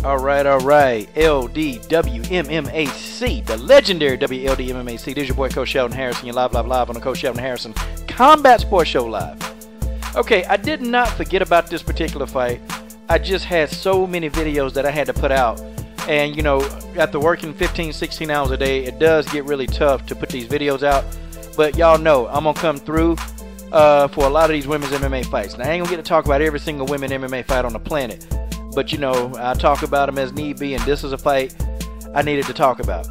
All right. LDWMMAC, the legendary WLDMMAC. This is your boy, Coach Sheldon Harrison. You're live on the Coach Sheldon Harrison Combat Sports Show Live. Okay, I did not forget about this particular fight. I just had so many videos that I had to put out. And, you know, after working 15, 16 hours a day, it does get really tough to put these videos out. But y'all know I'm going to come through for a lot of these women's MMA fights. Now, I ain't going to get to talk about every single women MMA fight on the planet. But, you know, I talk about them as need be, and this is a fight I needed to talk about.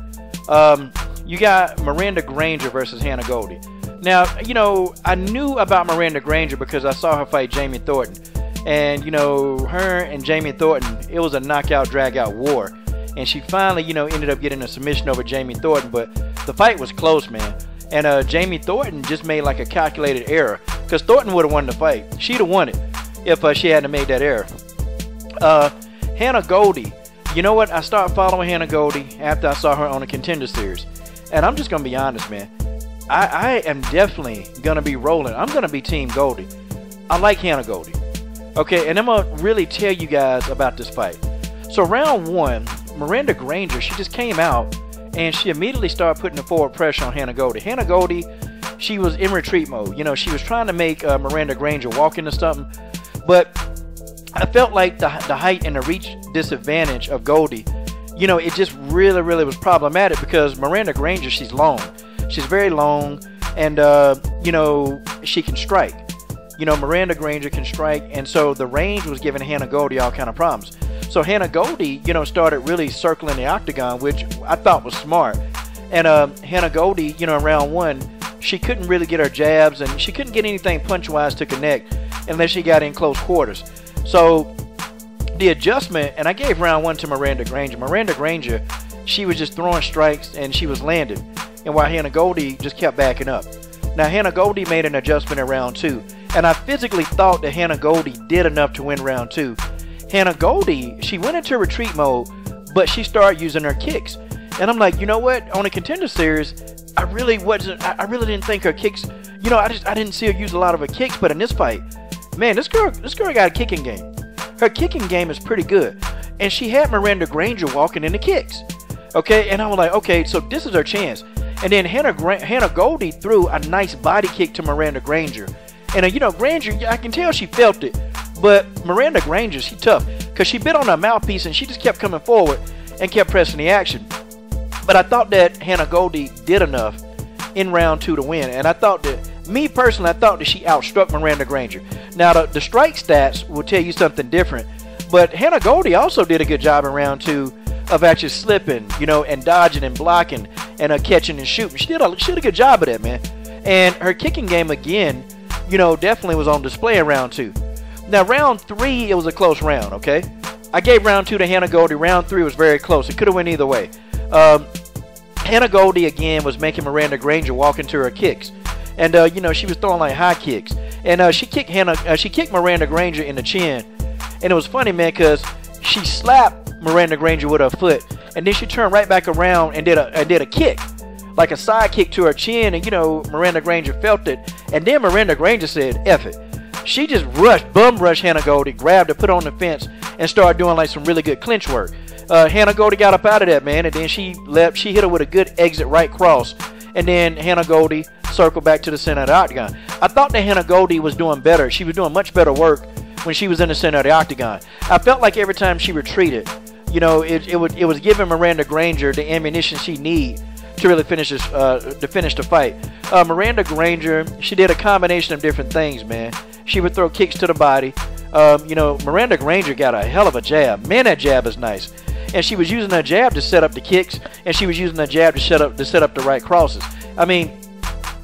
You got Miranda Granger versus Hannah Goldy. Now, you know, I knew about Miranda Granger because I saw her fight Jamie Thornton. And, you know, her and Jamie Thornton, it was a knockout, drag-out war. And she finally, you know, ended up getting a submission over Jamie Thornton. But the fight was close, man. And Jamie Thornton just made like a calculated error. Because Thornton would have won the fight. She'd have won it if she hadn't made that error. Hannah Goldy, you know what? I started following Hannah Goldy after I saw her on the Contender Series. And I'm just going to be honest, man. I am definitely going to be rolling. I'm going to be Team Goldy. I like Hannah Goldy. Okay, and I'm going to really tell you guys about this fight. So round one, Miranda Granger, she just came out and she immediately started putting the forward pressure on Hannah Goldy. Hannah Goldy, she was in retreat mode. You know, she was trying to make Miranda Granger walk into something. But I felt like the height and the reach disadvantage of Goldy, you know, it just really was problematic because Miranda Granger, she's long. She's very long, and, you know, she can strike. You know, Miranda Granger can strike, and so the range was giving Hannah Goldy all kind of problems. So Hannah Goldy, you know, started really circling the octagon, which I thought was smart. And Hannah Goldy, you know, in round one, she couldn't really get her jabs, and she couldn't get anything punch-wise to connect unless she got in close quarters. So the adjustment, and I gave round one to Miranda Granger. Miranda Granger, she was just throwing strikes and she was landing. And while Hannah Goldy just kept backing up. Now Hannah Goldy made an adjustment in round two. And I physically thought that Hannah Goldy did enough to win round two. Hannah Goldy, she went into retreat mode, but she started using her kicks. And I'm like, you know what? On the Contender Series, I really didn't think her kicks, you know, I didn't see her use a lot of her kicks, but in this fight, man, this girl got a kicking game. Her kicking game is pretty good. And she had Miranda Granger walking in the kicks. Okay, and I was like, okay, so this is her chance. And then Hannah Goldy threw a nice body kick to Miranda Granger. And, you know, Granger, I can tell she felt it. But Miranda Granger, she tough. Because she bit on her mouthpiece and she just kept coming forward and kept pressing the action. But I thought that Hannah Goldy did enough in round two to win. And I thought that, me personally, I thought that she outstruck Miranda Granger. Now, the strike stats will tell you something different. But Hannah Goldy also did a good job in round two of actually slipping, you know, and dodging and blocking and catching and shooting. She did a good job of that, man. And her kicking game, again, you know, definitely was on display in round two. Now, round three, it was a close round, okay? I gave round two to Hannah Goldy. Round three was very close. It could have went either way. Hannah Goldy, again, was making Miranda Granger walk into her kicks. And, you know, she was throwing like high kicks. And she kicked Miranda Granger in the chin. And it was funny, man, because she slapped Miranda Granger with her foot. And then she turned right back around and did a kick. Like a side kick to her chin. And, you know, Miranda Granger felt it. And then Miranda Granger said, F it. She just bum rushed Hannah Goldy, grabbed her, put her on the fence, and started doing like some really good clinch work. Hannah Goldy got up out of that, man. And then she hit her with a good exit right cross. And then Hannah Goldy circled back to the center of the octagon. I thought that Hannah Goldy was doing better. She was doing much better work when she was in the center of the octagon. I felt like every time she retreated, you know, it was giving Miranda Granger the ammunition she needed to really finish the fight. Miranda Granger, she did a combination of different things, man. She would throw kicks to the body. You know, Miranda Granger got a hell of a jab. Man, that jab is nice. And she was using her jab to set up the kicks, and she was using her jab to set up the right crosses. I mean,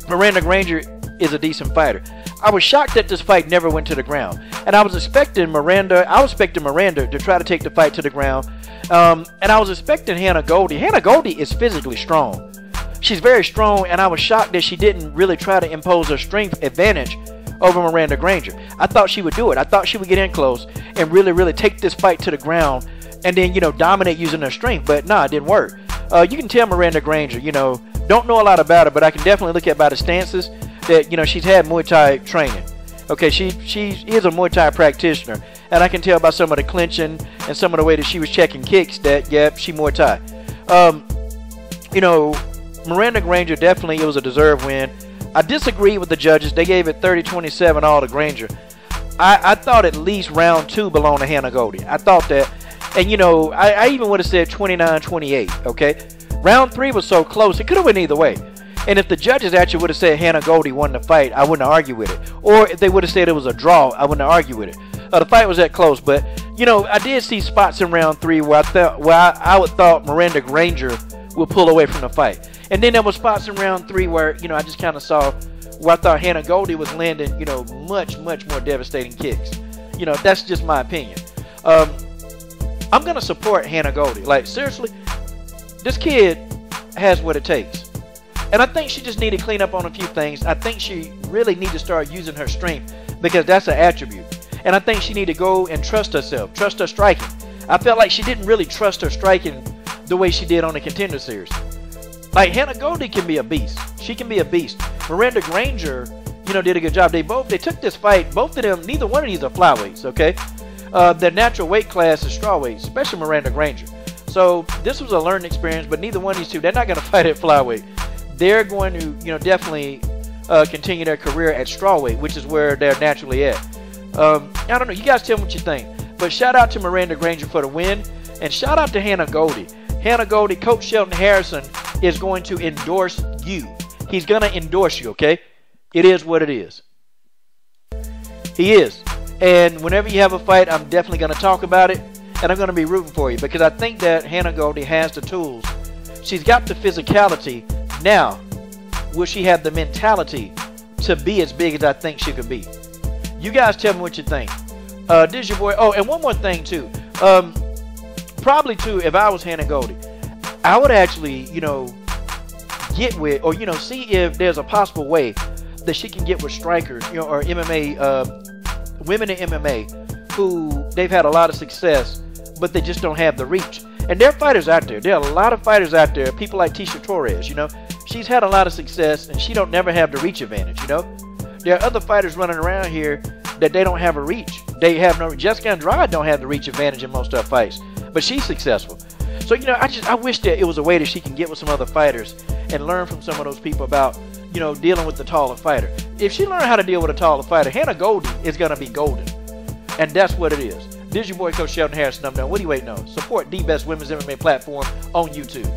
Miranda Granger is a decent fighter. I was shocked that this fight never went to the ground. And I was expecting Miranda to try to take the fight to the ground. And I was expecting Hannah Goldy. Hannah Goldy is physically strong. She's very strong, and I was shocked that she didn't really try to impose her strength advantage over Miranda Granger. I thought she would do it. I thought she would get in close and really take this fight to the ground and then, you know, dominate using her strength. But nah, it didn't work. You can tell Miranda Granger, you know, don't know a lot about her, but I can definitely look at by the stances that, you know, she's had Muay Thai training. Okay, she is a Muay Thai practitioner. And I can tell by some of the clinching and some of the way that she was checking kicks that, yeah, she Muay Thai. You know, Miranda Granger, definitely it was a deserved win. I disagree with the judges. They gave it 30-27 all to Granger. I thought at least round 2 belonged to Hannah Goldie. I thought that. And, you know, I even would have said 29-28, okay? Round 3 was so close, it could have went either way. And if the judges actually would have said Hannah Goldie won the fight, I wouldn't argue with it. Or if they would have said it was a draw, I wouldn't argue with it. The fight was that close. But, you know, I did see spots in round 3 where I would thought Miranda Granger would pull away from the fight. And then there were spots in round 3 where, you know, I just kind of saw where I thought Hannah Goldie was landing, you know, much more devastating kicks. You know, that's just my opinion. I'm going to support Hannah Goldie. Like, seriously, this kid has what it takes. And I think she just need to clean up on a few things. I think she really need to start using her strength because that's an attribute. And I think she need to go and trust herself, trust her striking. I felt like she didn't really trust her striking the way she did on the Contender Series. Like, Hannah Goldie can be a beast. She can be a beast. Miranda Granger, you know, did a good job. They took this fight, both of them, neither one of these are flyweights, okay? Their natural weight class is strawweight, especially Miranda Granger. So this was a learning experience, but neither one of these two, they're not going to fight at flyweight. They're going to, you know, definitely continue their career at strawweight, which is where they're naturally at. I don't know. You guys tell me what you think. But shout out to Miranda Granger for the win, and shout out to Hannah Goldie. Hannah Goldie, Coach Shelton Harrison is going to endorse you. He's going to endorse you, okay? It is what it is. He is. And whenever you have a fight, I'm definitely going to talk about it, and I'm going to be rooting for you because I think that Hannah Goldie has the tools. She's got the physicality. Now, will she have the mentality to be as big as I think she could be? You guys tell me what you think. This is your boy. Oh, and one more thing, too. Probably, too, if I was Hannah Goldie, I would actually, you know, get with, or, you know, see if there's a possible way that she can get with strikers, you know, or MMA, women in MMA who they've had a lot of success, but they just don't have the reach. And there are fighters out there. There are a lot of fighters out there, people like Tisha Torres, you know. She's had a lot of success, and she don't never have the reach advantage, you know. There are other fighters running around here that they don't have a reach. They have no. Jessica Andrade don't have the reach advantage in most of her fights, but she's successful. So, you know, I wish that it was a way that she can get with some other fighters and learn from some of those people about, you know, dealing with the taller fighter. If she learned how to deal with a taller fighter, Hannah Goldie is going to be golden. And that's what it is. This is your boy, Coach Shelton Harrison. I'm done. What are you waiting on? Support the best women's MMA platform on YouTube.